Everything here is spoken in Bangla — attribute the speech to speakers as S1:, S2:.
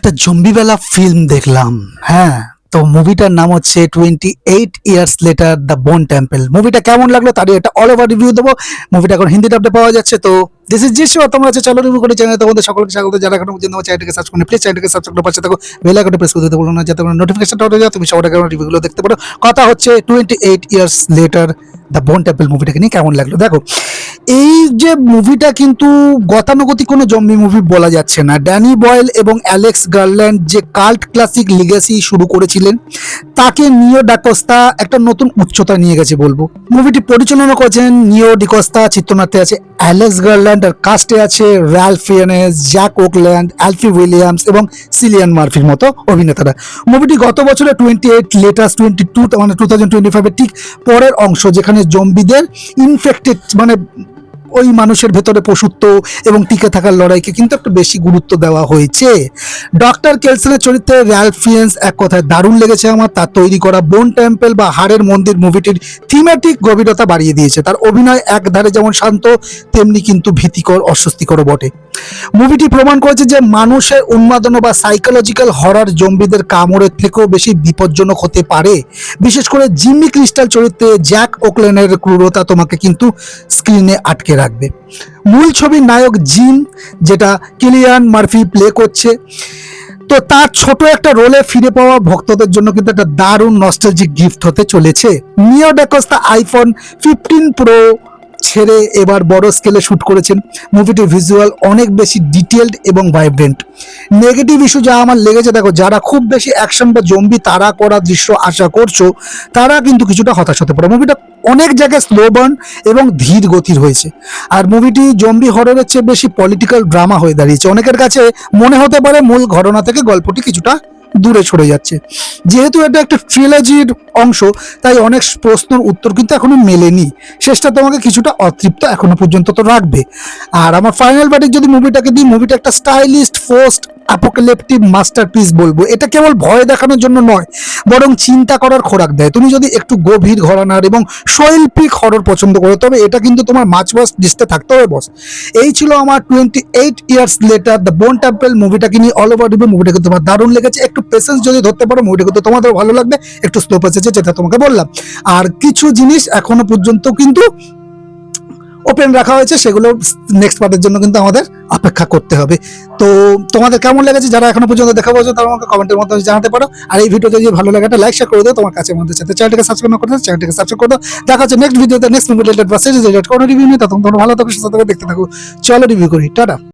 S1: একটা জম্বিওয়ালা ফিল্ম দেখলাম। হ্যাঁ, তো মুভিটার নাম হচ্ছে 28 years later the bone temple. মুভিটা কেমন লাগলো তারই একটা অল ওভার রিভিউ দেবো। মুভিটা এখন হিন্দি ডাবটা পাওয়া যাচ্ছে। তো দিস ইজ জিসু, তোমরা হচ্ছে চলো রিভিউ করে চ্যানেলে তোমাদের সকলকে স্বাগত। যারা এখনো পর্যন্ত আমার চ্যানেলটাকে সাবস্ক্রাইব করে প্লিজ চ্যানেলটাকে সাবস্ক্রাইব করে পাশে থাকো, বেল আইকনটা প্রেস করে দিতে বলো না, যাতে নোটিফিকেশনটা উঠে যায়, তুমি সবার আগে আমার রিভিউগুলো দেখতে পারো। কথা হচ্ছে 28 years later the bone temple মুভিটাকে নিয়ে কেমন লাগলো। দেখো, এই যে মুভিটা কিন্তু গতানুগতিক কোনো জম্বি মুভি বলা যাচ্ছে না। ড্যানি বয়েল এবং অ্যালেক্স গার্ল্যান্ড যে কাল্ট ক্লাসিক লিগেসি শুরু করেছিলেন, তাকে নিও ডাকোস্তা একটা নতুন উচ্চতা নিয়ে গেছে বলবো। মুভিটি পরিচালনা করেছেন নিও ডিকোস্তা, চিত্রনাট্যে আছে অ্যালেক্স গার্ল্যান্ড, আর কাস্টে আছে র্যালফ ফিয়েনেস, জ্যাক ওকল্যান্ড, অ্যালফি উইলিয়ামস এবং সিলিয়ান মার্ফির মতো অভিনেতারা। মুভিটি গত বছরে 28 লেটার্স 22 মানে 2025 ঠিক পরের অংশ, যেখানে জম্বিদের ইনফেক্টেড মানে ওই মানুষের ভেতরে পশুত্ব এবং টিকে থাকার লড়াইকে কিন্তু একটু বেশি গুরুত্ব দেওয়া হয়েছে। ডক্টর কেলসনের চরিত্রে র্যালফ ফিয়েন্স এক কথায় দারুণ লেগেছে আমার। তার তৈরি করা বোন টেম্পল বা হাড়ের মন্দির মুভিটির থিমেটিক গভীরতা বাড়িয়ে দিয়েছে। তার অভিনয় একধারে যেমন শান্ত, তেমনি কিন্তু ভীতিকর, অস্বস্তিকর বটে। মুভিটি প্রমাণ করেছে যে মানুষের উন্মাদনা বা সাইকোলজিক্যাল হরর জম্বিদের কামড়ের থেকেও বেশি বিপজ্জনক হতে পারে। বিশেষ করে জিম্মি ক্রিস্টাল চরিত্রে জ্যাক ওকল্যান্ডের ক্রূরতা তোমাকে কিন্তু স্ক্রিনে আটকে রাখবে। মূল ছবির নায়ক জিম, যেটা কিলিয়ান মার্ফি প্লে করছে, তো তার ছোট একটা রোলে ফিরে পাওয়া ভক্তদের জন্য কিন্তু একটা দারুণ নস্টালজিক গিফট হতে চলেছে। নিও ডাকোস্তা আইফোন 15 প্রো ছেড়ে এবার বড় স্কেলে শ্যুট করেছেন। মুভিটির ভিজুয়াল অনেক বেশি ডিটেলড এবং ভাইব্রেন্ট। নেগেটিভ ইস্যু যা আমার লেগেছে, দেখো, যারা খুব বেশি অ্যাকশন বা জম্বি তাড়া করা দৃশ্য আশা করছো, তারা কিন্তু কিছুটা হতাশ হতে পারে। মুভিটা অনেক জায়গায় স্লো বার্ন এবং ধীর গতির হয়েছে। আর মুভিটি জম্বি হররের চেয়ে বেশি পলিটিক্যাল ড্রামা হয়ে দাঁড়িয়েছে। অনেকের কাছে মনে হতে পারে মূল ঘটনা থেকে গল্পটি কিছুটা দূরে সরে যাচ্ছে। যেহেতু এটা একটা ট্রিলজির অংশ, তাই অনেক প্রশ্নের উত্তর কিন্তু এখনো মেলেনি। শেষটা তোমাকে কিছুটা অতৃপ্ত এখনো পর্যন্ত তো রাখবে। আর আমার ফাইনাল ভার্ডিক্ট যদি মুভিটাকে দিই, মুভিটা একটা স্টাইলিস্ট পোস্ট অ্যাপোক্যালিপটিক মাস্টারপিস বলবো। এটা কেবল ভয় দেখানোর জন্য নয়, বরং চিন্তা করার খোরাক দেয়। তুমি যদি একটু গভীর ঘরানার এবং শৈল্পিক হরর পছন্দ করো, তবে এটা কিন্তু তোমার মাছ বস লিস্টে থাকতে হবে বস। এই ছিল আমার 28 years later the bone temple মুভিটাকে নিয়ে অল ওভার রিভিউ। মুভিটাকে তোমার দারুণ লেগেছে। একটু পেশেন্স যদি ধরতে পারো, মুভিটা কিন্তু তোমাদের ভালো লাগবে। একটু স্লো পেসেছে, যেটা তোমাকে বললাম। আর কিছু জিনিস এখনো পর্যন্ত কিন্তু ওপেন রাখা হয়েছে, সেগুলো নেক্সট পার্টের জন্য কিন্তু আমাদের অপেক্ষা করতে হবে। তো তোমাদের কেমন লেগেছে, যারা এখনো পর্যন্ত দেখা পর্যন্ত, তারা আমাকে কমেন্টের মাধ্যমে জানাতে পারো। আর এই ভিডিওতে যদি ভালো লাগে, একটা লাইক শেয়ার করে দাও। তোমার কাছে আমাদের সাথে চ্যানেলটাকে সাবস্ক্রাইব না করতে, চ্যানেলটাকে সাবস্ক্রাইব করে দাও। দেখা হচ্ছে নেক্সট ভিডিওতে, নেক্সট মুভি রিলেটেড বা সিরিজ রিলেটেড কোনো রিভিউ নিয়ে। তখন তোমরা ভালো থাকো, সুস্থ থাকো, দেখতে থাকো। চলো রিভিউ করি, টাটা।